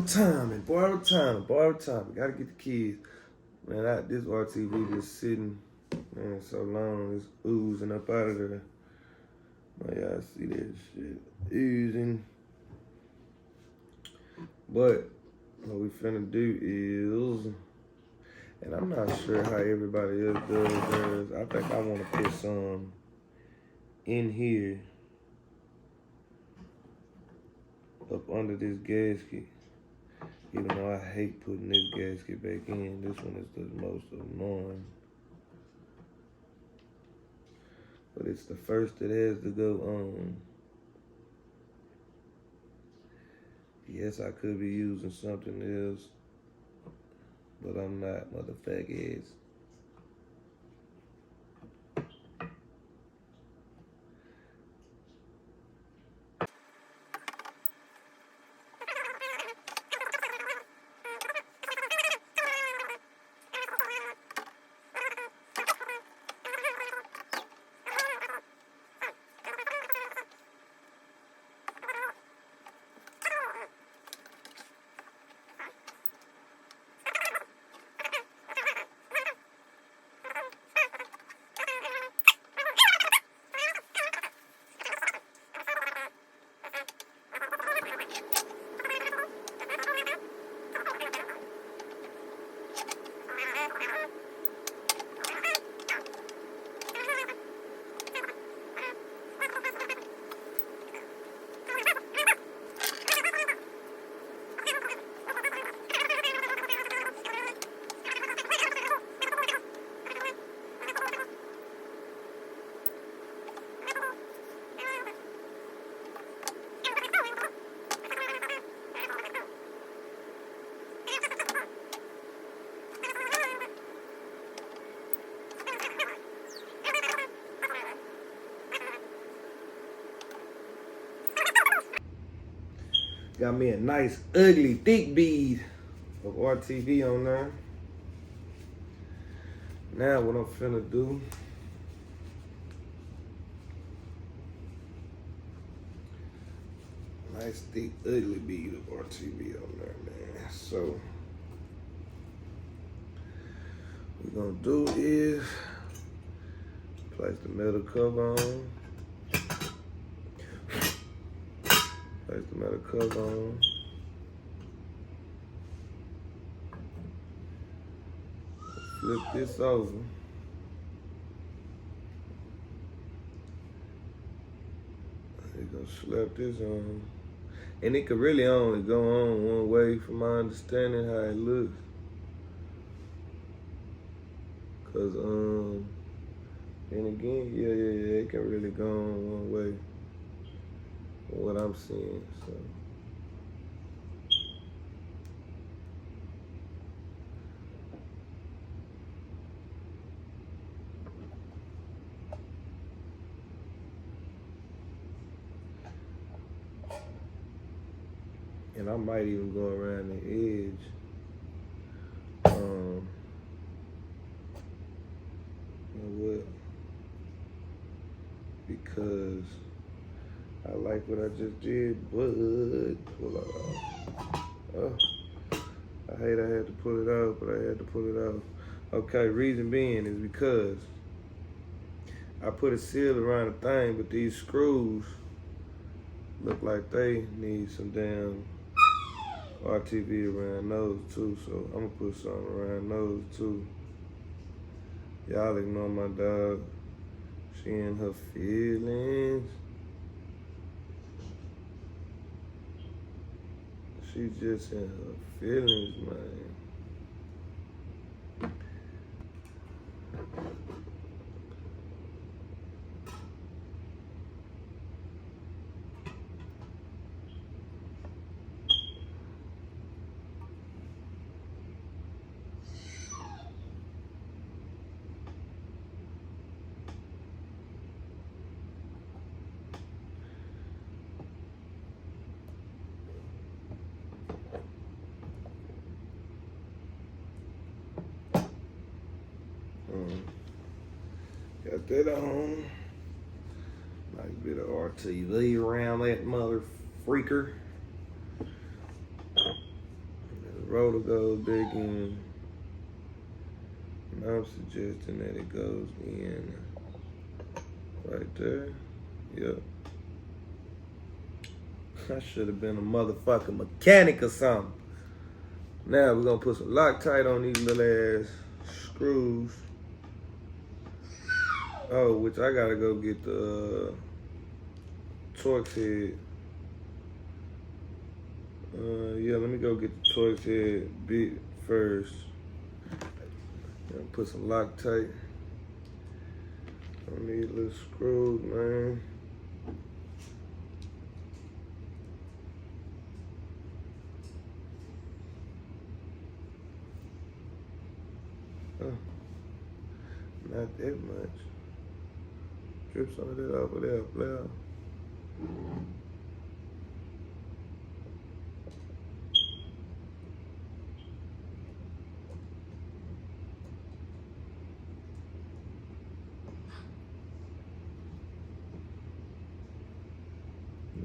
timing. Gotta get the kids. Man, this RTV just sitting, man, so long. It's oozing up out of there. Oh, y'all see that shit oozing. But what we finna do is, and I'm not sure how everybody else does theirs. I think I want to put some in here up under this gasket. Even though I hate putting this gasket back in, this one is the most annoying. But it's the first that has to go on. Yes, I could be using something else, but I'm not, motherfuckers. Got me a nice, ugly, thick bead of RTV on there. Now what I'm finna do, nice, thick, ugly bead of RTV on there, man. So what we're gonna do is place the metal cover on. Place the metal cover on. Flip this over. You're gonna slap this on. And it could really only go on one way from my understanding how it looks. Cause and again, yeah, it can really go on one way. What I'm seeing, so. And I might even go around the edge. You know what? Because I like what I just did, but pull it off. Oh, I hate I had to pull it out, but I had to pull it out. Okay, reason being is because I put a seal around the thing, but these screws look like they need some damn RTV around those too, so I'm gonna put something around those too. Y'all ignore my dog. She in her feelings. She just in her feelings, man. Got that on. Nice bit of RTV around that mother freaker. roller goes back in. And I'm suggesting that it goes in right there. Yep. I should have been a motherfucking mechanic or something. Now we're gonna put some Loctite on these little ass screws. Oh, which I gotta go get the Torx head. Yeah, let me go get the Torx head bit first. Put some Loctite on these little screws, man. Not that much. Drip some of that over there, player.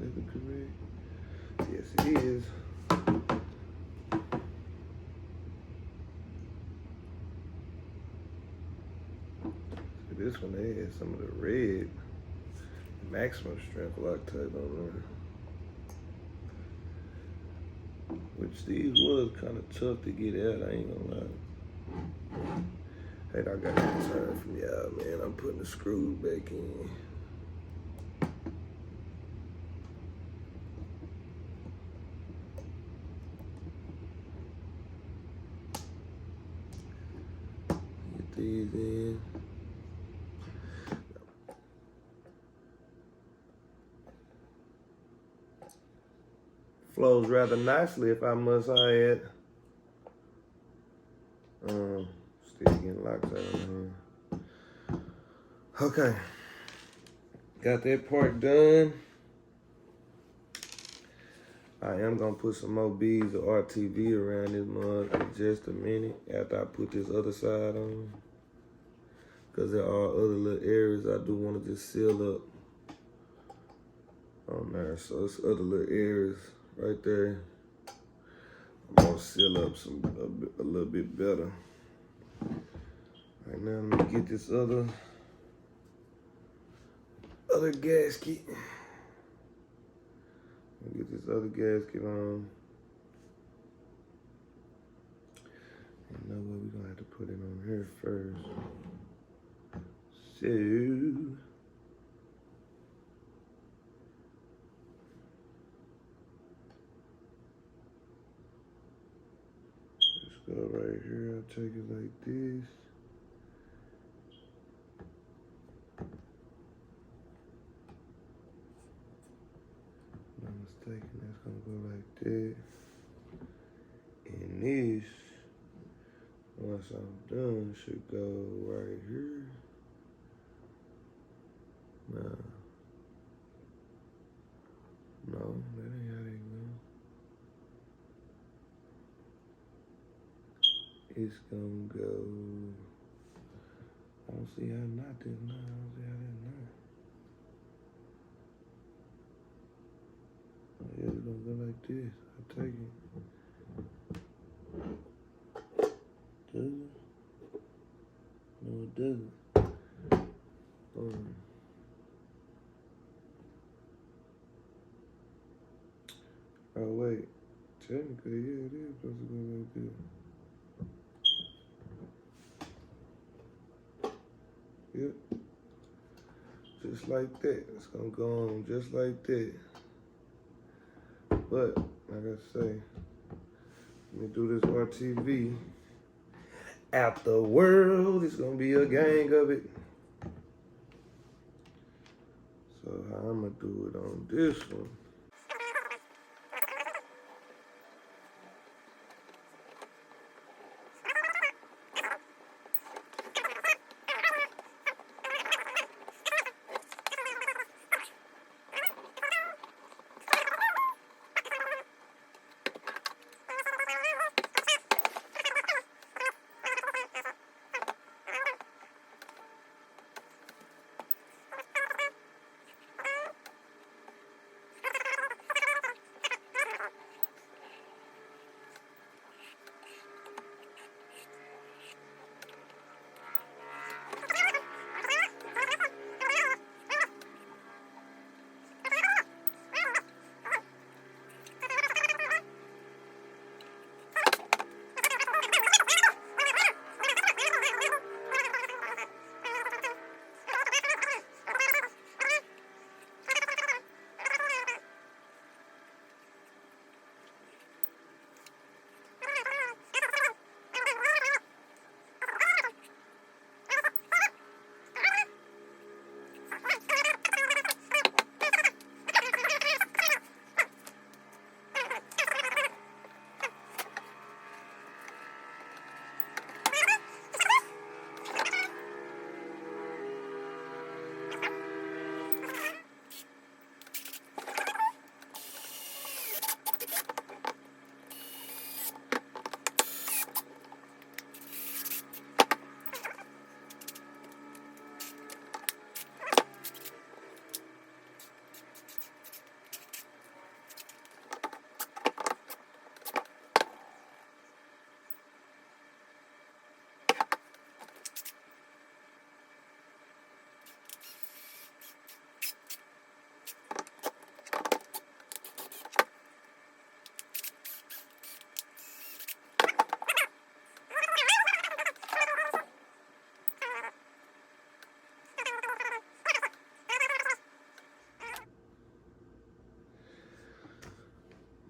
Is it correct? Yes, it is. This one, they had some of the red maximum strength Loctite on there. Which these was kind of tough to get out, I ain't gonna lie. Hey, I got to turn from y'all, man. I'm putting the screws back in. Get these in. Flows rather nicely, if I must add. Still getting locked out on here. Okay. Got that part done. I am gonna put some more beads of RTV around this mug in just a minute after I put this other side on. Cause there are other little areas I do want to just seal up on there. So it's other little areas right there. I'm gonna seal up a little bit better. Right now, let me get this other gasket. Get this other gasket on. You know what? We're gonna have to put it on here first. So let's go right here. I'll take it like this. If I'm not mistaken, that's gonna go like that. And this, once I'm done, should go right here. Nah. No, that ain't how they go. It's gonna go. I don't see how not this not. I don't see how that not. Oh, yeah, it's gonna go like this. I take it. Does it? No, it doesn't. Oh wait, technically, yeah, it is supposed to go like this. Yep, just like that. It's gonna go on just like that. But like I say, let me do this RTV. Out the world, it's gonna be a gang of it. So how I'm gonna do it on this one?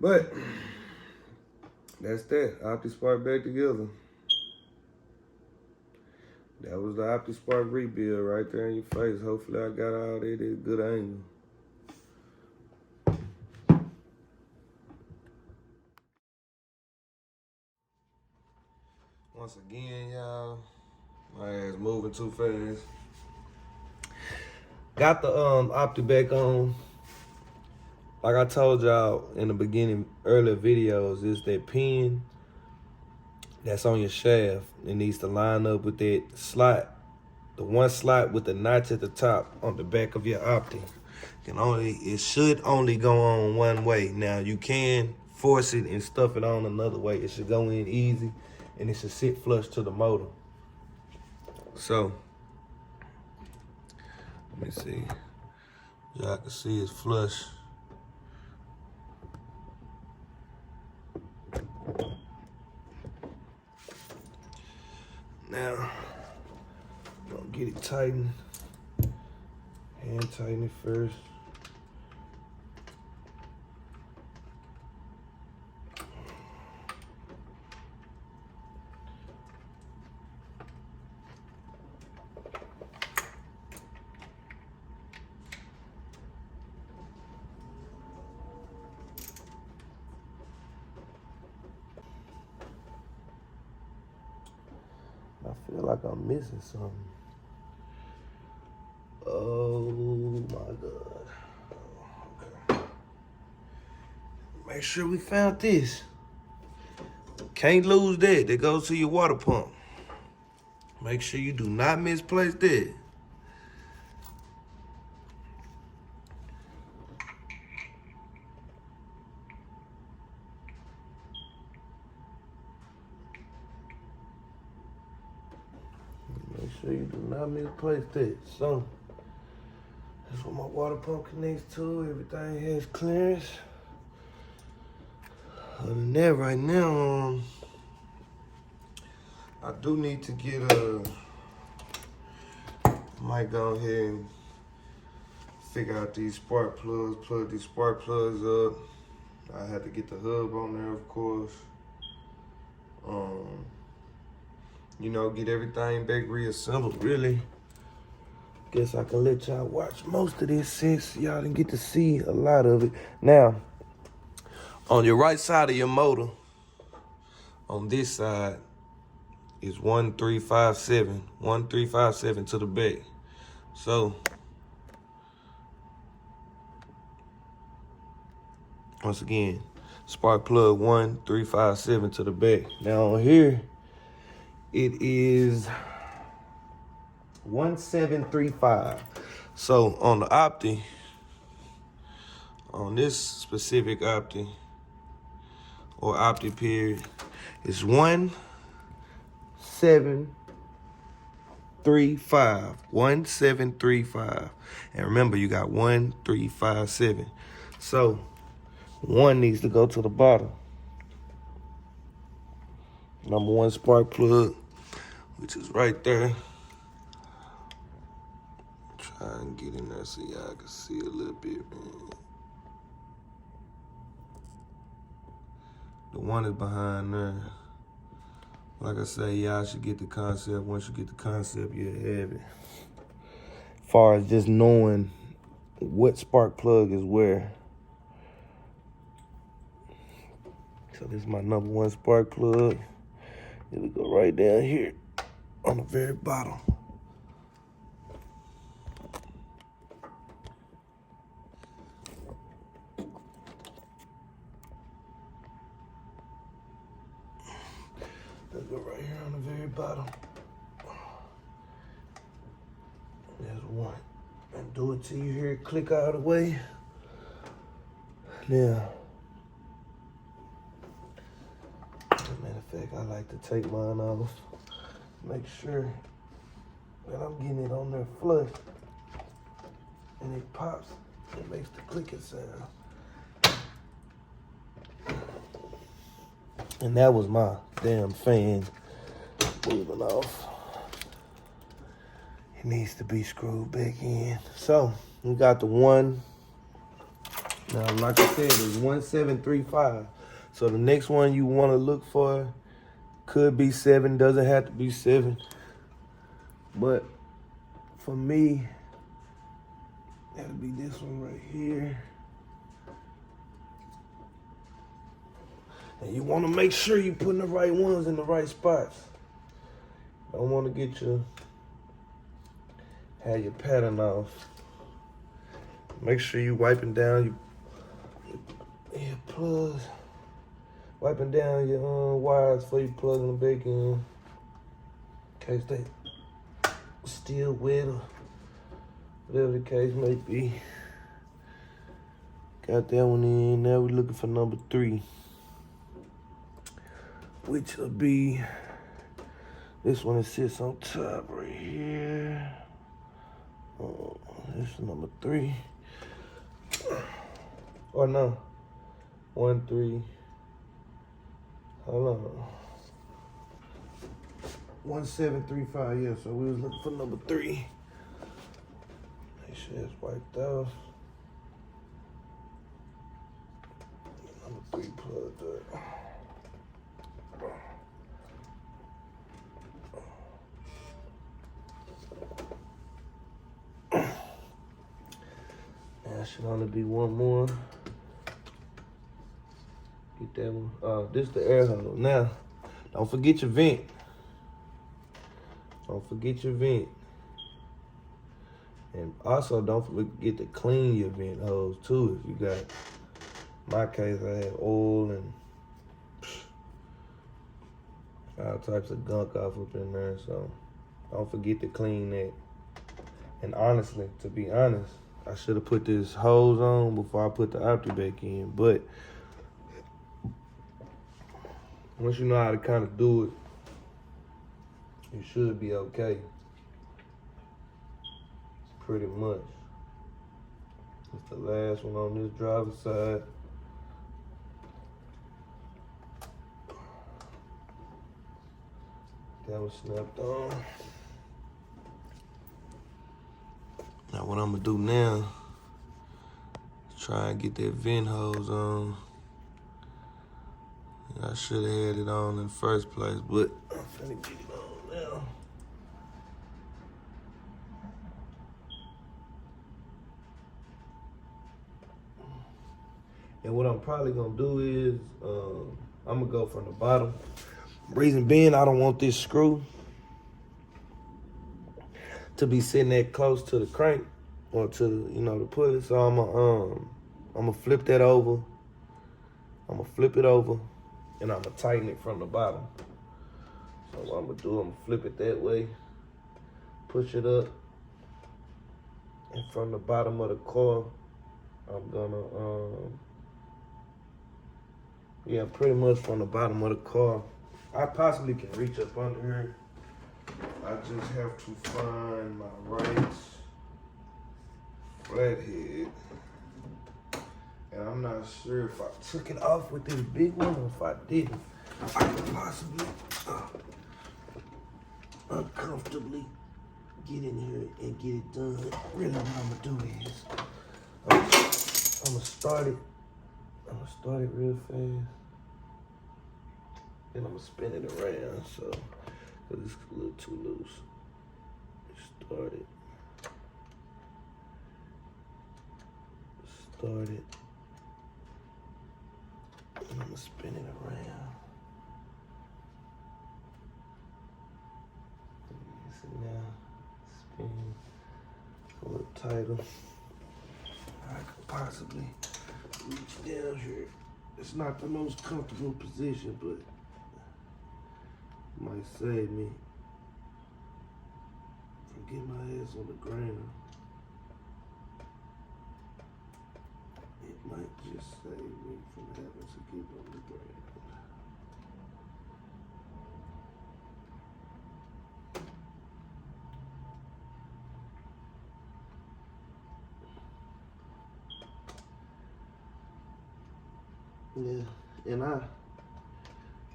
But that's that. Optispark back together. That was the Optispark rebuild right there in your face. Hopefully I got all that at a good angle. Once again, y'all, my ass moving too fast. Got the Opti back on. Like I told y'all in the beginning, earlier videos, is that pin that's on your shaft. It needs to line up with that slot. The one slot with the notch at the top on the back of your Opti. It should only go on one way. Now you can force it and stuff it on another way. It should go in easy and it should sit flush to the motor. So let me see. Y'all can see it's flush. Now, I'm gonna get it tightened. Hand tighten it first. I feel like I'm missing something. Oh my God. Okay. Make sure we found this. Can't lose that. That goes to your water pump. Make sure you do not misplace that. Make sure you do not misplace that. So, that's what my water pump connects to. Everything has clearance. Other than that, right now, I do need to get might go ahead and figure out these spark plugs, plug these spark plugs up. I had to get the hub on there, of course. You know, get everything back reassembled, really. Guess I can let y'all watch most of this since y'all didn't get to see a lot of it. Now, on your right side of your motor, on this side, is 1357. 1357 to the back. So, once again, spark plug 1357 to the back. Now on here, it is 1735. So on the Opti, on this specific Opti, or Opti period, it's 1735. 1735. And remember, you got 1357. So one needs to go to the bottom. Number one spark plug, which is right there. Try and get in there so y'all can see a little bit, man. The one is behind there. Like I say, y'all should get the concept. Once you get the concept, you'll have it. As far as just knowing what spark plug is where. So this is my number one spark plug. It'll go right down here on the very bottom. Let's go right here on the very bottom. There's one. And do it till you hear it click out of the way. Now, as a matter of fact, I like to take mine off. Make sure that I'm getting it on there flush. And it pops. It makes the clicking sound. And that was my damn fan moving off. It needs to be screwed back in. So we got the one Now, like I said, it's 1735. So the next one you want to look for could be 7, doesn't have to be 7. But for me, that'll be this one right here. And you want to make sure you're putting the right ones in the right spots. Don't want to get have your pattern off. Make sure you wiping down your plugs. Wiping down your wires before you plug them back in case they still wet or whatever the case may be. Got that one in. Now we're looking for number 3, which will be this one that sits on top right here. This is number 3. Or no, 1, 3. Hold on. 1735, yeah, so we was looking for number 3. Make sure it's wiped off. Number 3 plugged up. That should only be one more. Get that one. This is the air hole. Now, don't forget your vent. Don't forget your vent. And also don't forget to clean your vent hose too if you got, in my case, I had oil and all types of gunk off up in there, so don't forget to clean that. And honestly, to be honest, I should have put this hose on before I put the Optispark in, but once you know how to kind of do it, you should be okay. Pretty much. It's the last one on this driver's side. That was snapped on. Now what I'm gonna do now is try and get that vent hose on. I should have had it on in the first place, but I'm finna get it on now. And what I'm probably gonna do is, I'm gonna go from the bottom. Reason being, I don't want this screw to be sitting that close to the crank or to the, the pulley. So I'm gonna flip that over. I'm gonna flip it over, and I'm gonna tighten it from the bottom. So what I'm gonna do, I'm gonna flip it that way, push it up, and from the bottom of the car, I'm gonna, yeah, pretty much from the bottom of the car. I possibly can reach up under here. I just have to find my right flathead. And I'm not sure if I took it off with this big one or if I didn't. I could possibly uncomfortably get in here and get it done. Really what I'm gonna do is, I'm gonna start it real fast. And I'm gonna spin it around, so, cause it's a little too loose. Start it. And I'm gonna spin it around. So now, spin a little tighter. I could possibly reach down here. It's not the most comfortable position, but might save me from getting my ass on the ground. It might just save me from having to get on the ground. Yeah, and I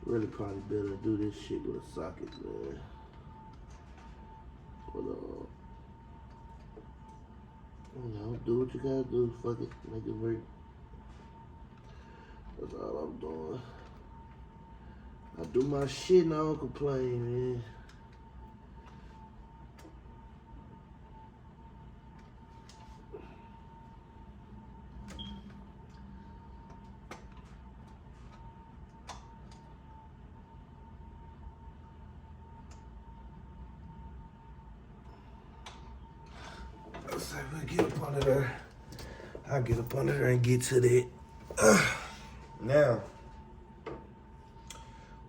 really probably better do this shit with a socket, man. But do what you gotta do. Fuck it, make it work. That's all I'm doing. I do my shit and I don't complain, man. Let's say we'll get up under there. I'll get up under there and get to that. Now,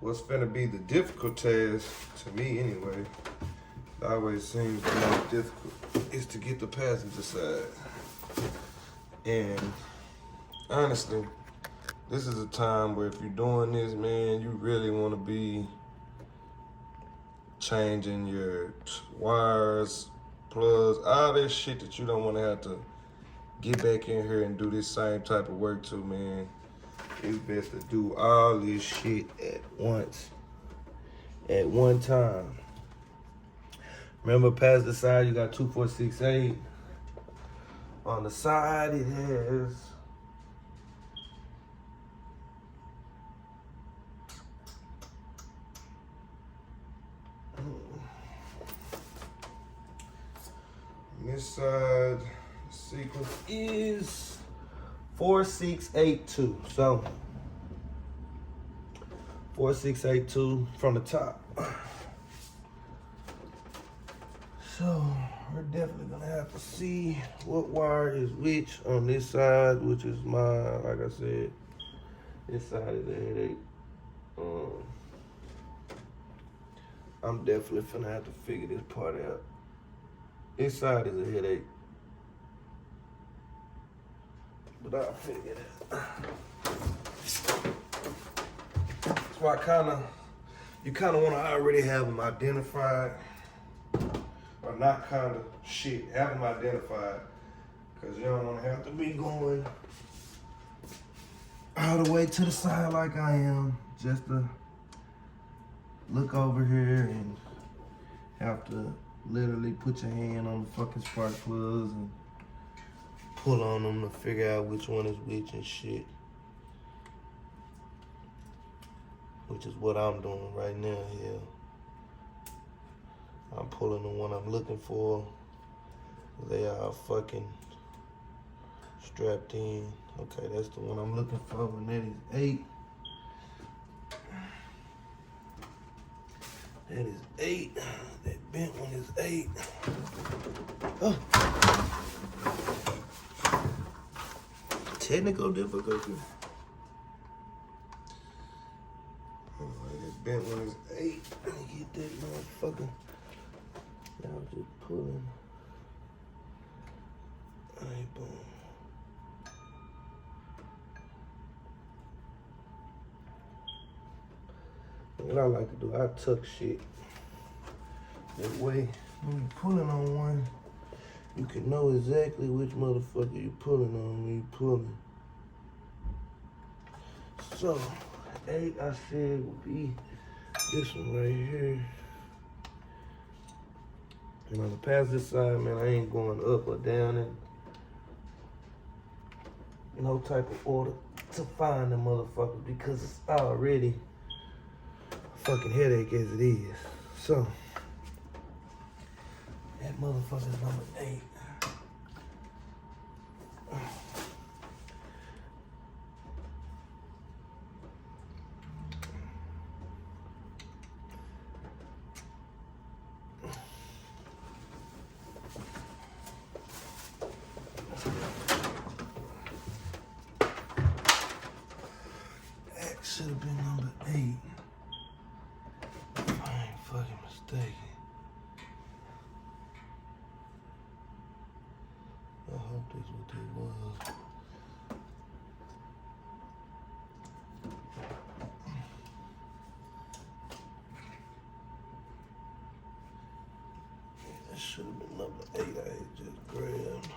what's finna be the difficult task, to me anyway, it always seems the most difficult, is to get the passenger side. And honestly, this is a time where if you're doing this, man, you really want to be changing your wires, plugs, all that shit that you don't want to have to get back in here and do this same type of work to, man. It's best to do all this shit at once, at one time. Remember, past the side, you got 2468. On the side, it has this side sequence is 4682. So 4682 from the top. So we're definitely gonna have to see what wire is which on this side, which is mine. Like I said, this side is a headache. I'm definitely finna have to figure this part out. This side is a headache, but I'll figure it out. So you kinda wanna already have them identified, or not have them identified, because you don't wanna have to be going all the way to the side like I am, just to look over here and have to literally put your hand on the fucking spark plugs and pull on them to figure out which one is which and shit. Which is what I'm doing right now here. I'm pulling the one I'm looking for. They are fucking strapped in. Okay, that's the one I'm looking for, and that is 8. That is 8. That bent one is 8. Oh. Technical difficulty. Alright, that bent one is 8. Let me get that motherfucker. Y'all just pulling. Alright, boom. What I like to do, I tuck shit. That way, when you're pulling on one, you can know exactly which motherfucker you're pulling on when you're pulling. So, 8 I said would be this one right here. And on the passenger side, man, I ain't going up or down in no type of order to find the motherfucker, because it's already fucking headache as it is. So that motherfucker's number 8. That should have been number 8. I ain't fucking mistaken. I hope that's what it was. That should have been number 8 I had just grabbed.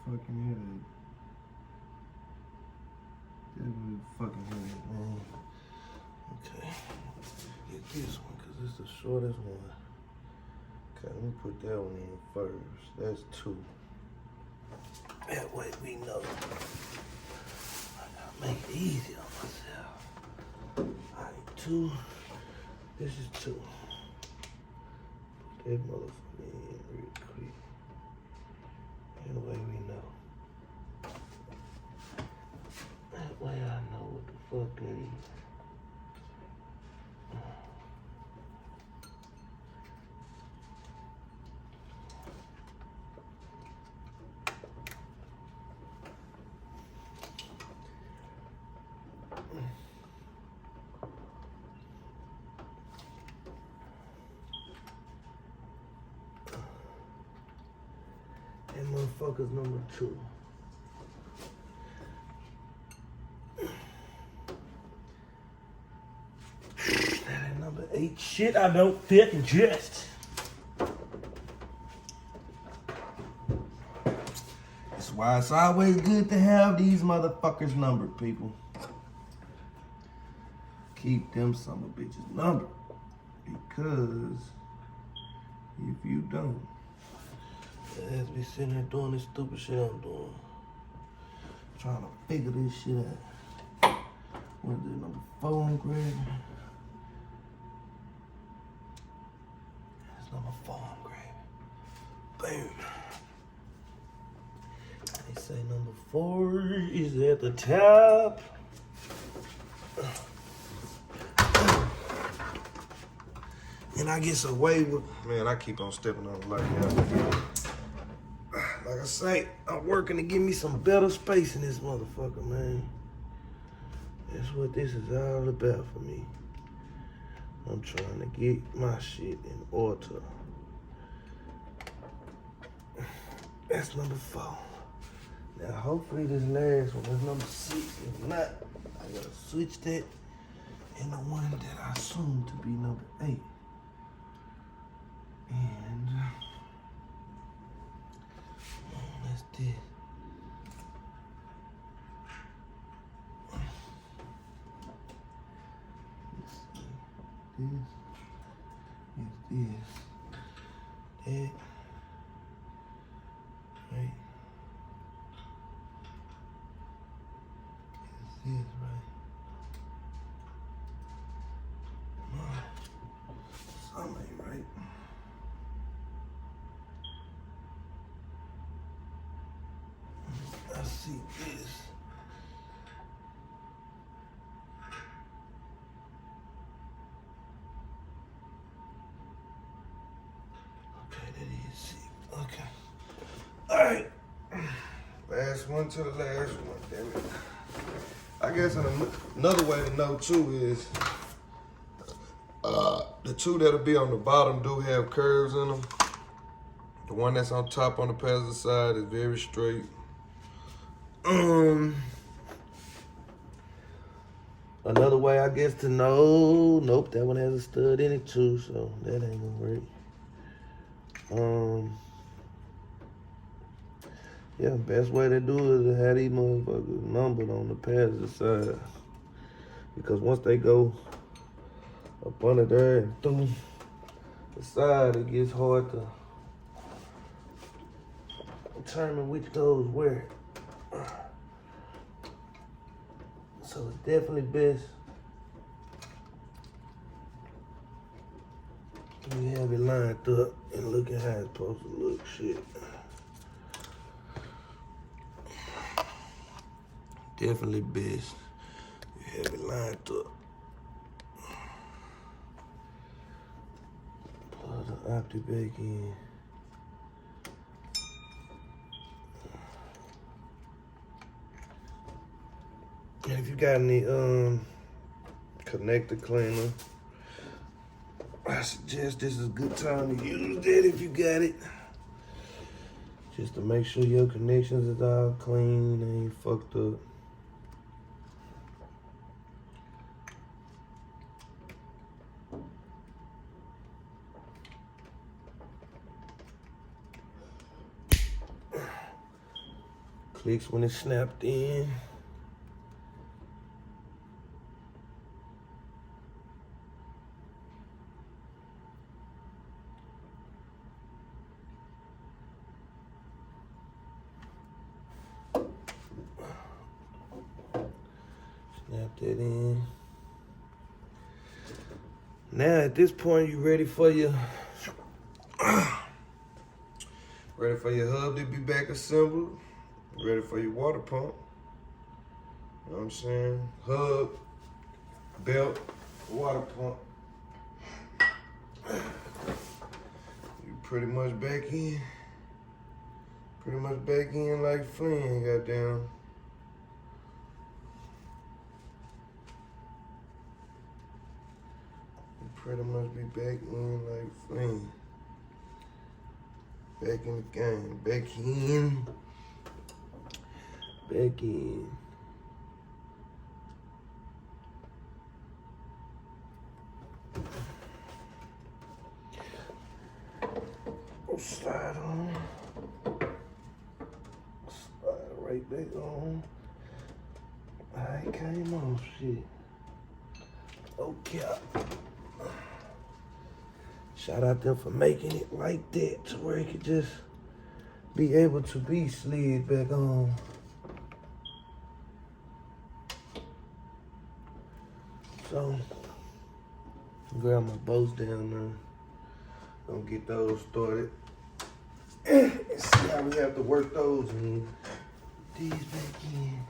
fucking headache. Definitely a fucking headache, man. Okay. Get this one, cause it's the shortest one. Okay, let me put that one in first. That's 2. That way we know. I gotta make it easy on myself. Alright, 2. This is 2. Put that motherfucker in real quick. That way we know. That way I know what the fuck that is. That motherfucker's number 2. That ain't number 8. Shit, I don't fucking just. That's why it's always good to have these motherfuckers numbered, people. Keep them son of bitches numbered. Because if you don't, I'd be sitting there doing this stupid shit I'm doing. Trying to figure this shit out. What is it, number 4 I'm grabbing? That's number 4 I'm grabbing. Boom. They say number 4 is at the top. And I get away with, man, I keep on stepping on the light, y'all. Like I say, I'm working to give me some better space in this motherfucker, man. That's what this is all about for me. I'm trying to get my shit in order. That's number 4. Now, hopefully this last one is number 6. If not, I gotta switch that in the one that I assume to be number 8. And that's this. Let's see. This is this. That. Right. It's this, right? No. Something ain't right. I see this. Okay, that is sick. Okay. All right. Last one to the last one, damn it. I guess another way to know too is the 2 that'll be on the bottom do have curves in them. The one that's on top on the passenger side is very straight. Another way I guess to know, nope, that one has a stud in it too, so that ain't gonna work. Yeah, best way to do it is to have these motherfuckers numbered on the passenger side. Because once they go up under there and through the side, it gets hard to determine which goes where. So it's definitely best you have it lined up and look at how it's supposed to look. Shit. Definitely best you have it lined up. Plug the Optispark in. And if you got any connector cleaner, I suggest this is a good time to use that if you got it. Just to make sure your connections is all clean, they ain't fucked up. clicks when it's snapped in. Snap that in. Now at this point, you ready for your hub to be back assembled. Ready for your water pump. You know what I'm saying? Hub, belt, water pump. You pretty much back in. Pretty much back in like Flynn, goddamn. You pretty much be back in like Flynn. Back in the game. Back in. Back in. Slide on. Slide right back on. I came off, shit. Okay. Shout out them for making it like that to where it could just be able to be slid back on. So, grab my bolts down there. Gonna get those started. And see how we have to work those in. These back in.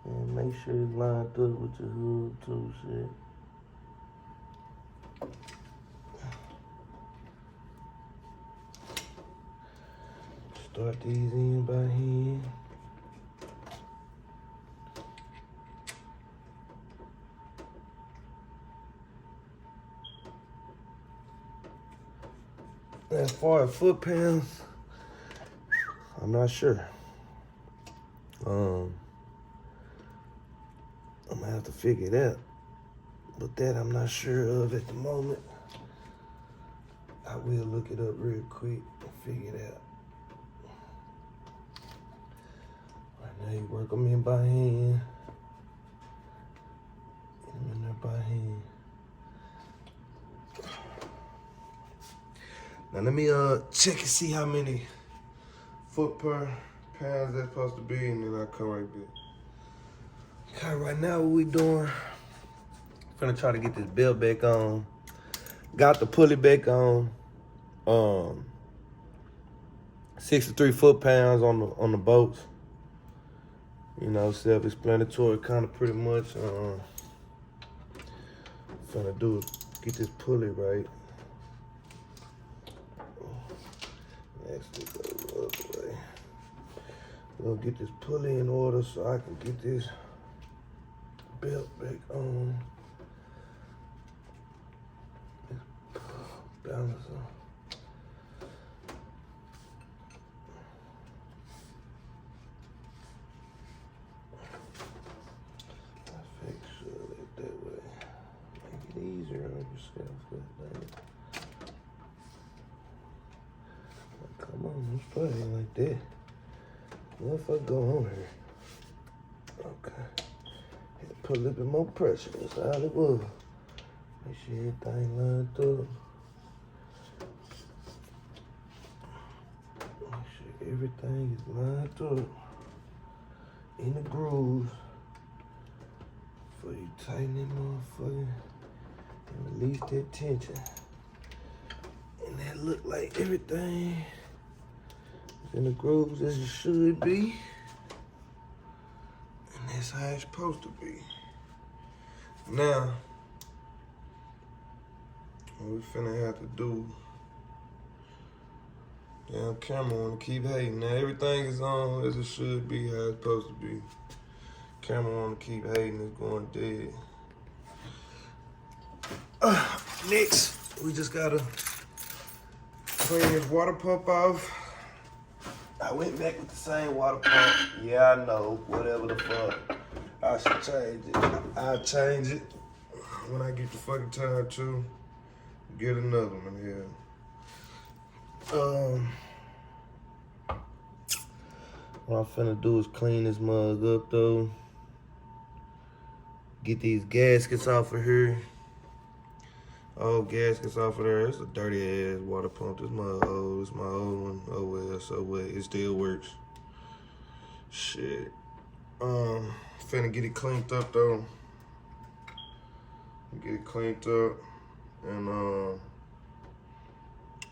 And make sure it's lined up with your hood too, shit. Start these in by hand. As far as foot pounds, I'm not sure. I'm gonna have to figure it out. But that I'm not sure of at the moment. I will look it up real quick and figure it out. Right now you work them in by hand. Get them in there by hand. Now let me check and see how many foot per pounds that's supposed to be, and then I'll come right back. Okay, right now what we doing, finna try to get this belt back on. Got the pulley back on. 63 foot-pounds on the bolts. You know, self-explanatory, kind of pretty much. Finna do is get this pulley right. Actually go the other way. We'll get this pulley in order so I can get this belt back on. Balance on. Make sure that way. Make it easier on yourself. Come on, let's play it like that. What if I go on here? Okay. Had to put a little bit more pressure. That's all it was. Make sure everything lined up. Make sure everything is lined up in the grooves. Before you tighten it, motherfucker, and release that tension. And that look like everything is in the grooves as it should be. And that's how it's supposed to be. Now, what we finna have to do, damn camera wanna keep hating. Now everything is on as it should be, how it's supposed to be. Camera wanna keep hating, it's going dead. Next, we just gotta clean this water pump off. I went back with the same water pump. Yeah, I know, whatever the fuck. I should change it. I'll change it when I get the fucking time to get another one here. What I'm finna do is clean this mug up though. Get these gaskets off of here. All gaskets off of there. It's a dirty ass water pump. This my old. This my old one. Oh well, so what? It still works. Shit. Finna get it cleaned up though. Get it cleaned up, and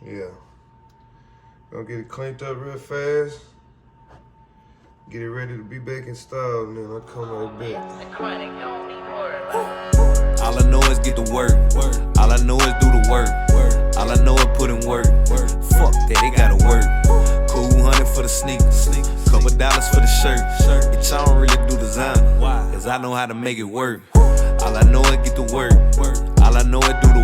yeah. Gonna get it cleaned up real fast. Get it ready to be back installed, and then I'll come right back. All I know is get to work. All I know is do the work. All I know is put in work. Fuck that, they gotta work. Cool 100 for the sneakers. Couple dollars for the shirt. Bitch, I don't really do design. Cause I know how to make it work. All I know is get to work. All I know is do the